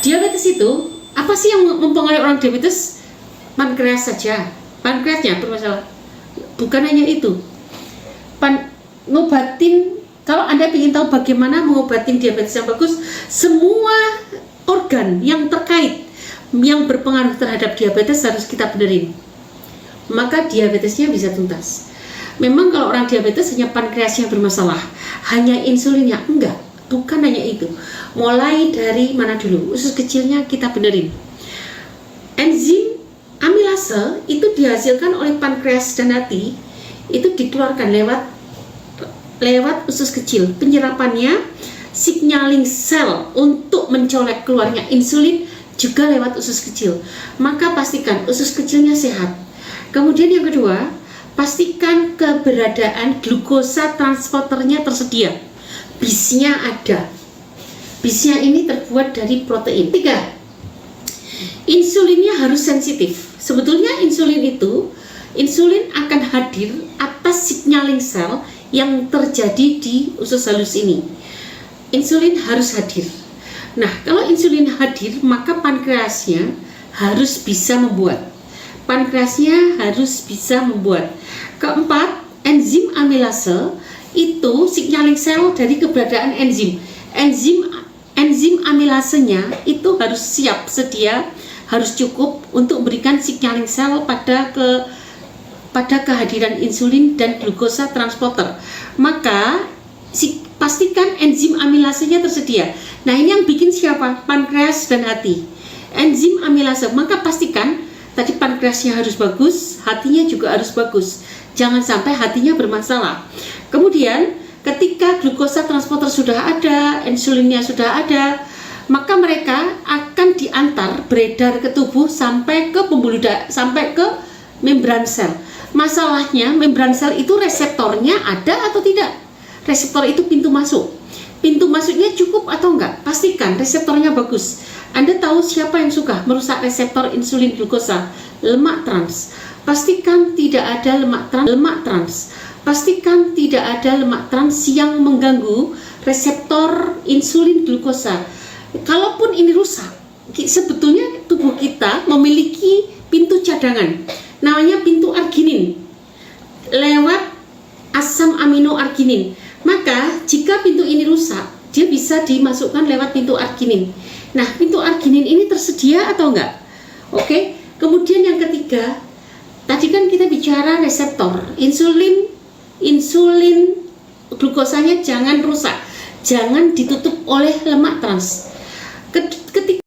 Diabetes itu, apa sih yang mempengaruhi orang diabetes? Pankreas saja. Pankreasnya bermasalah. Bukan hanya itu. Ngobatin, kalau Anda ingin tahu bagaimana mengobatin diabetes yang bagus, semua organ yang terkait, yang berpengaruh terhadap diabetes harus kita benerin. Maka diabetesnya bisa tuntas. Memang kalau orang diabetes hanya pankreasnya bermasalah, hanya insulinnya, enggak, bukan hanya itu. Mulai dari mana dulu? Usus kecilnya kita benerin. Enzim amilase itu dihasilkan oleh pankreas dan hati, itu dikeluarkan lewat usus kecil. Penyerapannya, signaling sel untuk mencolek keluarnya insulin juga lewat usus kecil. Maka pastikan usus kecilnya sehat. Kemudian yang kedua, pastikan keberadaan glukosa transporternya tersedia. Bisnya ada. Bisnya ini terbuat dari protein. 3. Insulinnya harus sensitif. Sebetulnya insulin akan hadir atas signaling sel yang terjadi di usus halus ini. Insulin harus hadir. Nah, kalau insulin hadir, maka pankreasnya harus bisa membuat. Keempat, enzim amilase itu signaling sel dari keberadaan enzim. Enzim amilasenya itu harus siap sedia, harus cukup untuk memberikan signaling sel pada kehadiran insulin dan glukosa transporter. Maka pastikan enzim amilasenya tersedia. Nah, ini yang bikin siapa? Pankreas dan hati. Enzim amilase, maka pastikan tadi pankreasnya harus bagus, hatinya juga harus bagus. Jangan sampai hatinya bermasalah. Kemudian ketika glukosa transporter sudah ada, insulinnya sudah ada, maka mereka akan diantar beredar ke tubuh sampai ke pembuluh darah, sampai ke membran sel. Masalahnya membran sel itu reseptornya ada atau tidak? Reseptor itu pintu masuk. Pintu masuknya cukup atau enggak? Pastikan reseptornya bagus. Anda tahu siapa yang suka merusak reseptor insulin glukosa? Lemak trans. Pastikan tidak ada lemak trans. Pastikan tidak ada lemak trans yang mengganggu reseptor insulin glukosa. Kalaupun ini rusak, sebetulnya tubuh kita memiliki pintu cadangan. Namanya pintu arginin. Lewat asam amino arginin. Maka jika pintu ini rusak, dia bisa dimasukkan lewat pintu arginin. Nah, pintu arginin ini tersedia atau enggak? Oke. Kemudian yang ketiga, tadi kan kita bicara reseptor insulin glukosanya jangan rusak, jangan ditutup oleh lemak trans. Ketika